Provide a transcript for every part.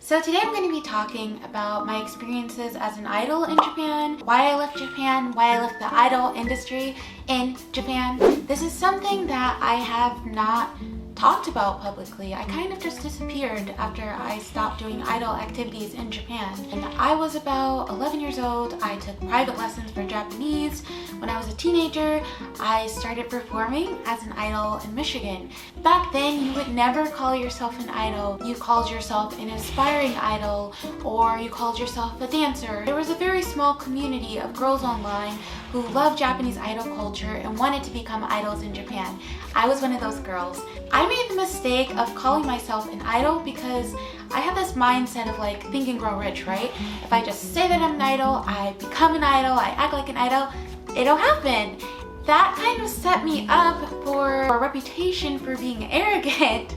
So today I'm going to be talking about my experiences as an idol in Japan, why I left Japan, why I left the idol industry in Japan. This is something that I have not talked about publicly. I kind of just disappeared after I stopped doing idol activities in Japan. And I was about 11 years old. I took private lessons for Japanese. When I was a teenager, I started performing as an idol in Michigan. Back then, you would never call yourself an idol. You called yourself an aspiring idol, or you called yourself a dancer. There was a very small community of girls online who loved Japanese idol culture and wanted to become idols in Japan. I was one of those girls. I made the mistake of calling myself an idol because I have this mindset of like think and grow rich, right? If I just say that I'm an idol, I become an idol, I act like an idol, it'll happen. That kind of set me up for a reputation for being arrogant.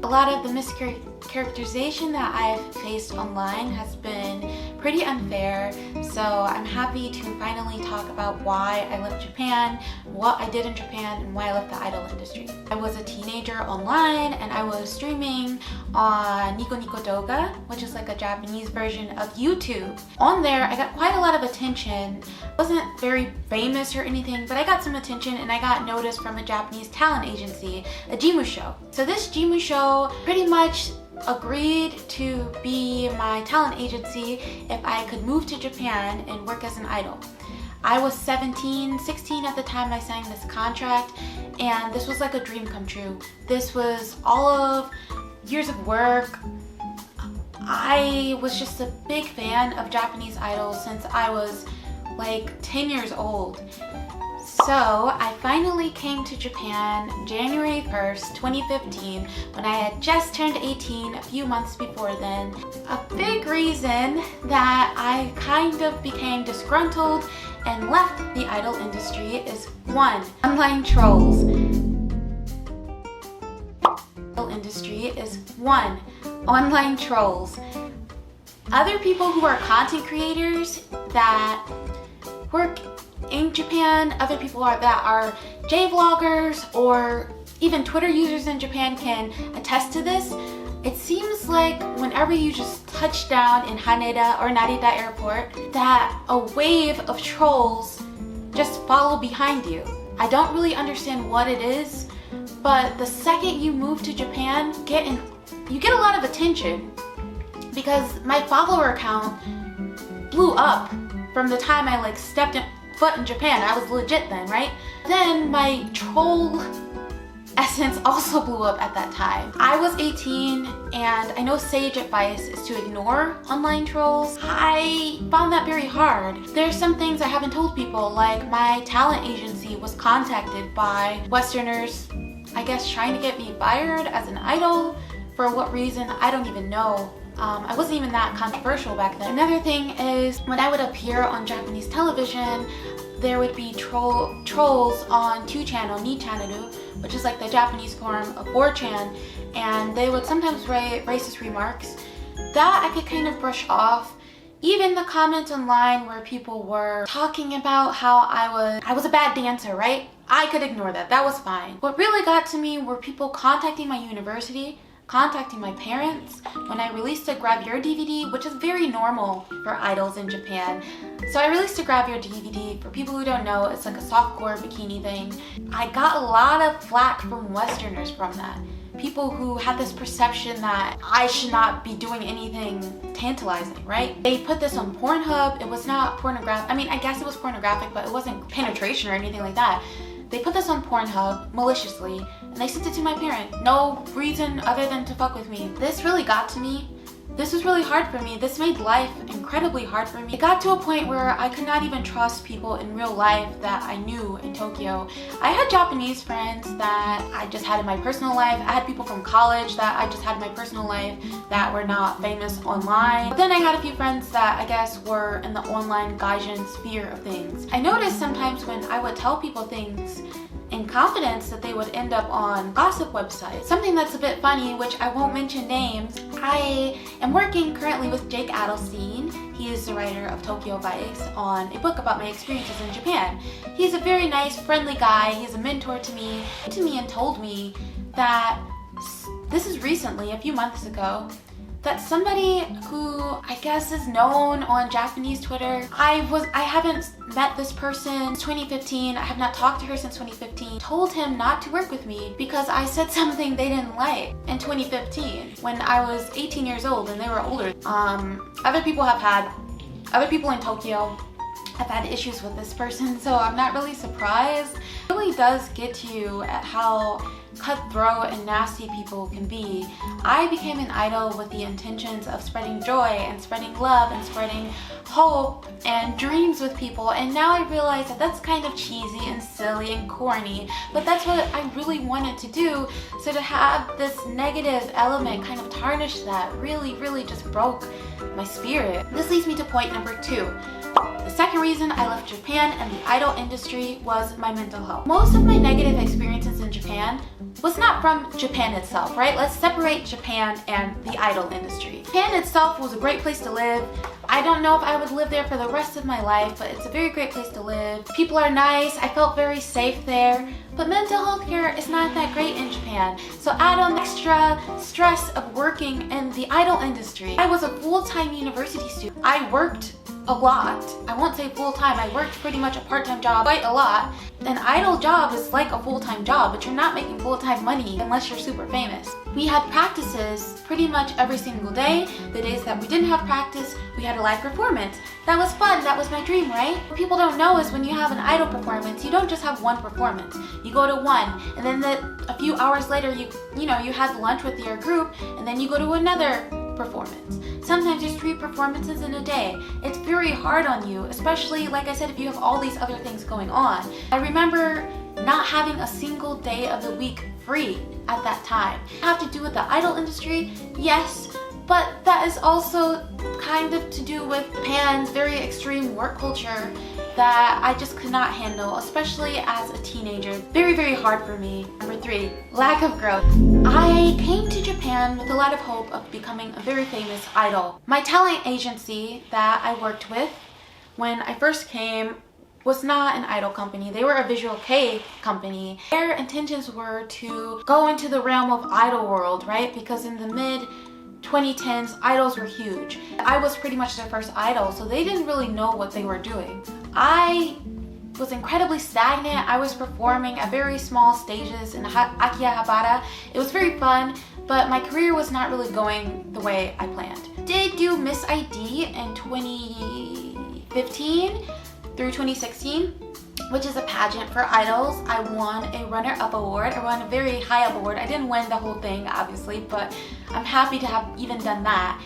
A lot of the mischaracterization that I've faced online has been pretty unfair, so I'm happy to finally talk about why I left Japan, what I did in Japan, and why I left the idol industry. I was a teenager online and I was streaming on Nico Nico Doga, which is like a Japanese version of YouTube. On there, I got quite a lot of attention. I wasn't very famous or anything, but I got some attention and I got noticed from a Japanese talent agency, a Jimusho. So this Jimusho pretty much agreed to be my talent agency if I could move to Japan and work as an idol. I was 16 at the time I signed this contract, and this was like a dream come true. This was all of years of work. I was just a big fan of Japanese idols since I was like 10 years old. So I finally came to Japan January 1st, 2015, when I had just turned 18 a few months before then. A big reason that I kind of became disgruntled and left the idol industry is one, online trolls. Online trolls. Other people who are content creators that work in Japan, other people that are J-vloggers or even Twitter users in Japan can attest to this. It seems like whenever you just touch down in Haneda or Narita airport, that a wave of trolls just follow behind you. I don't really understand what it is, but the second you move to Japan, you get a lot of attention because my follower count blew up from the time I stepped foot in Japan. I was legit then, right? Then my troll essence also blew up at that time. I was 18 and I know sage advice is to ignore online trolls. I found that very hard. There's some things I haven't told people, like my talent agency was contacted by Westerners, I guess trying to get me fired as an idol. For what reason, I don't even know. I wasn't even that controversial back then. Another thing is when I would appear on Japanese television, there would be trolls on 2channel, ni channel, which is like the Japanese form of 4chan, and they would sometimes write racist remarks. That I could kind of brush off. Even the comments online where people were talking about how I was a bad dancer, right? I could ignore that. That was fine. What really got to me were people contacting my university, contacting my parents when I released a Grab Your DVD, which is very normal for idols in Japan. So I released a Grab Your DVD. For people who don't know, it's like a softcore bikini thing. I got a lot of flack from Westerners from that. People who had this perception that I should not be doing anything tantalizing, right? They put this on Pornhub. It was not pornographic. I mean, I guess it was pornographic, but it wasn't penetration or anything like that. They put this on Pornhub maliciously and they sent it to my parent. No reason other than to fuck with me. This really got to me. This was really hard for me. This made life incredibly hard for me. It got to a point where I could not even trust people in real life that I knew in Tokyo. I had Japanese friends that I just had in my personal life. I had people from college that I just had in my personal life that were not famous online. But then I had a few friends that I guess were in the online gaijin sphere of things. I noticed sometimes when I would tell people things in confidence that they would end up on gossip websites. Something that's a bit funny, which I won't mention names. I am working currently with Jake Adelstein. He is the writer of Tokyo Vice on a book about my experiences in Japan. He's a very nice, friendly guy. He's a mentor to me and told me that this is recently, a few months ago, that somebody who I guess is known on Japanese Twitter, I haven't met this person since 2015, I have not talked to her since 2015, told him not to work with me because I said something they didn't like in 2015 when I was 18 years old and they were older. Other people in Tokyo have had issues with this person, so I'm not really surprised. It really does get to you at how cutthroat and nasty people can be. I became an idol with the intentions of spreading joy and spreading love and spreading hope and dreams with people, and now I realize that that's kind of cheesy and silly and corny, but that's what I really wanted to do. So to have this negative element kind of tarnish that really just broke my spirit. This leads me to point number 2. The second reason I left Japan and the idol industry was my mental health. Most of my negative experiences in Japan was not from Japan itself, right? Let's separate Japan and the idol industry. Japan itself was a great place to live. I don't know if I would live there for the rest of my life, but it's a very great place to live. People are nice, I felt very safe there, but mental health care is not that great in Japan. So add on extra stress of working in the idol industry. I was a full-time university student. I worked a lot. I won't say full-time, I worked pretty much a part-time job, quite a lot. An idol job is like a full-time job, but you're not making full-time money unless you're super famous. We had practices pretty much every single day. The days that we didn't have practice, we had a live performance. That was fun, that was my dream, right? What people don't know is when you have an idol performance, you don't just have one performance. You go to one, and then a few hours later, you had lunch with your group, and then you go to another performance. Sometimes there's 3 performances in a day. It's very hard on you, especially, like I said, if you have all these other things going on. I remember not having a single day of the week free at that time. Have to do with the idol industry? Yes, but that is also kind of to do with Japan's very extreme work culture that I just could not handle, especially as a teenager. Very hard for me. Number 3, lack of growth. I came to Japan with a lot of hope of becoming a very famous idol. My talent agency that I worked with when I first came was not an idol company. They were a visual kei company. Their intentions were to go into the realm of idol world, right? Because in the mid 2010s, idols were huge. I was pretty much their first idol, so they didn't really know what they were doing. I was incredibly stagnant. I was performing at very small stages in Akihabara. It was very fun, but my career was not really going the way I planned. Did do Miss ID in 2015 through 2016, which is a pageant for idols. I won a runner-up award. I won a very high-up award. I didn't win the whole thing, obviously, but I'm happy to have even done that.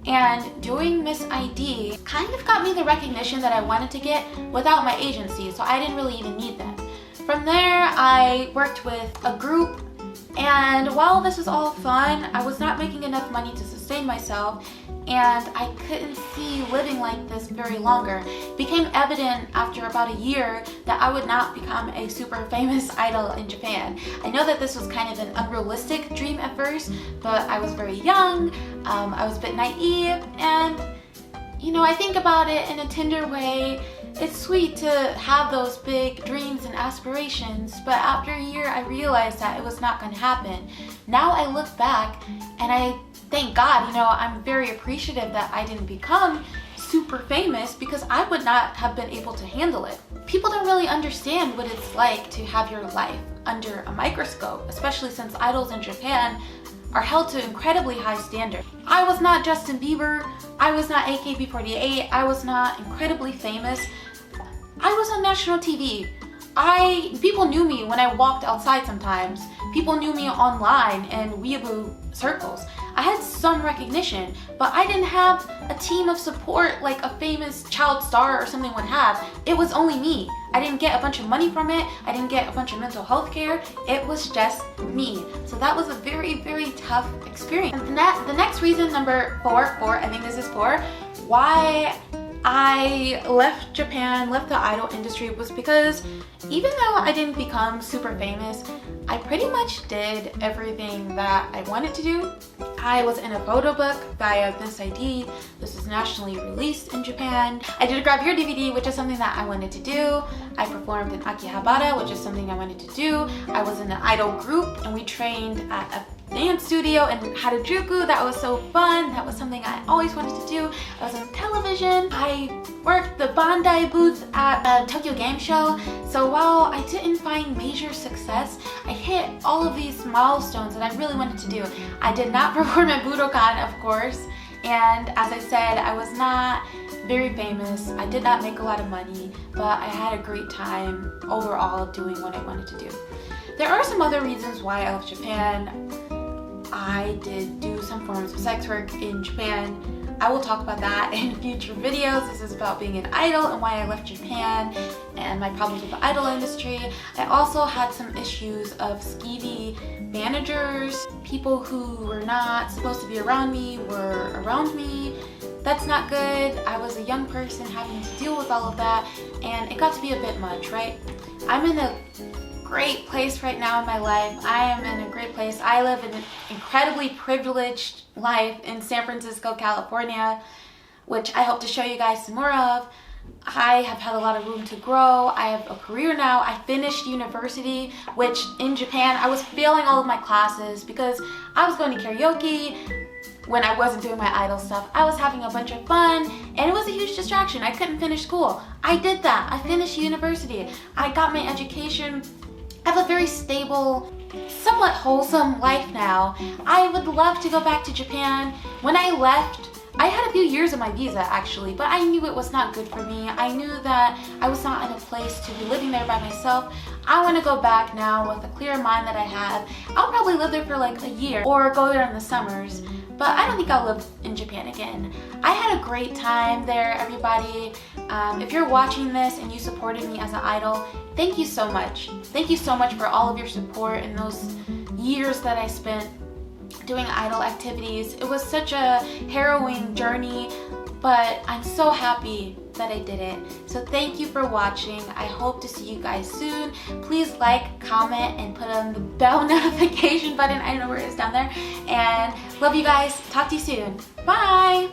And doing Miss ID kind of got me the recognition that I wanted to get without my agency, so I didn't really even need that. From there, I worked with a group, and while this was all fun, I was not making enough money to sustain myself, and I couldn't see living like this very longer. It became evident after about a year that I would not become a super famous idol in Japan. I know that this was kind of an unrealistic dream at first, but I was very young, I was a bit naive, and I think about it in a tender way. It's sweet to have those big dreams and aspirations, but after a year I realized that it was not going to happen. Now I look back and I thank God, I'm very appreciative that I didn't become super famous because I would not have been able to handle it. People don't really understand what it's like to have your life under a microscope, especially since idols in Japan are held to incredibly high standards. I was not Justin Bieber, I was not AKB48, I was not incredibly famous. I was on national TV. People knew me when I walked outside sometimes. People knew me online in weeaboo circles. I had some recognition, but I didn't have a team of support like a famous child star or something would have. It was only me. I didn't get a bunch of money from it. I didn't get a bunch of mental health care. It was just me. So that was a very tough experience. And the next reason, number 4, I think this is 4, why I left Japan, left the idol industry, was because even though I didn't become super famous, I pretty much did everything that I wanted to do. I was in a photo book via Miss ID. This was nationally released in Japan. I did a grab your DVD, which is something that I wanted to do. I performed in Akihabara, which is something I wanted to do. I was in an idol group and we trained at a dance studio in Harajuku. That was so fun. That was something I always wanted to do. I was on television. I worked the Bandai booth at the Tokyo Game Show. So while I didn't find major success, I hit all of these milestones that I really wanted to do. I did not perform at Budokan, of course. And as I said, I was not very famous. I did not make a lot of money, but I had a great time overall doing what I wanted to do. There are some other reasons why I left Japan. I did do some forms of sex work in Japan. I will talk about that in future videos. This is about being an idol and why I left Japan and my problems with the idol industry. I also had some issues of skeevy managers. People who were not supposed to be around me were around me. That's not good. I was a young person having to deal with all of that, and it got to be a bit much, right? I'm in a great place right now in my life. I am in a great place. I live an incredibly privileged life in San Francisco, California, which I hope to show you guys some more of. I have had a lot of room to grow. I have a career now. I finished university, which in Japan, I was failing all of my classes because I was going to karaoke when I wasn't doing my idol stuff. I was having a bunch of fun, and it was a huge distraction. I couldn't finish school. I did that. I finished university. I got my education. I have a very stable, somewhat wholesome life now. I would love to go back to Japan. When I left, I had a few years of my visa actually, but I knew it was not good for me. I knew that I was not in a place to be living there by myself. I want to go back now with a clear mind that I have. I'll probably live there for like a year or go there in the summers, but I don't think I'll live in Japan again. I had a great time there, everybody. If you're watching this and you supported me as an idol, thank you so much. Thank you so much for all of your support in those years that I spent doing idol activities. It was such a harrowing journey, but I'm so happy that I did it. So thank you for watching. I hope to see you guys soon. Please like, comment, and put on the bell notification button. I don't know where it is down there. And love you guys. Talk to you soon. Bye!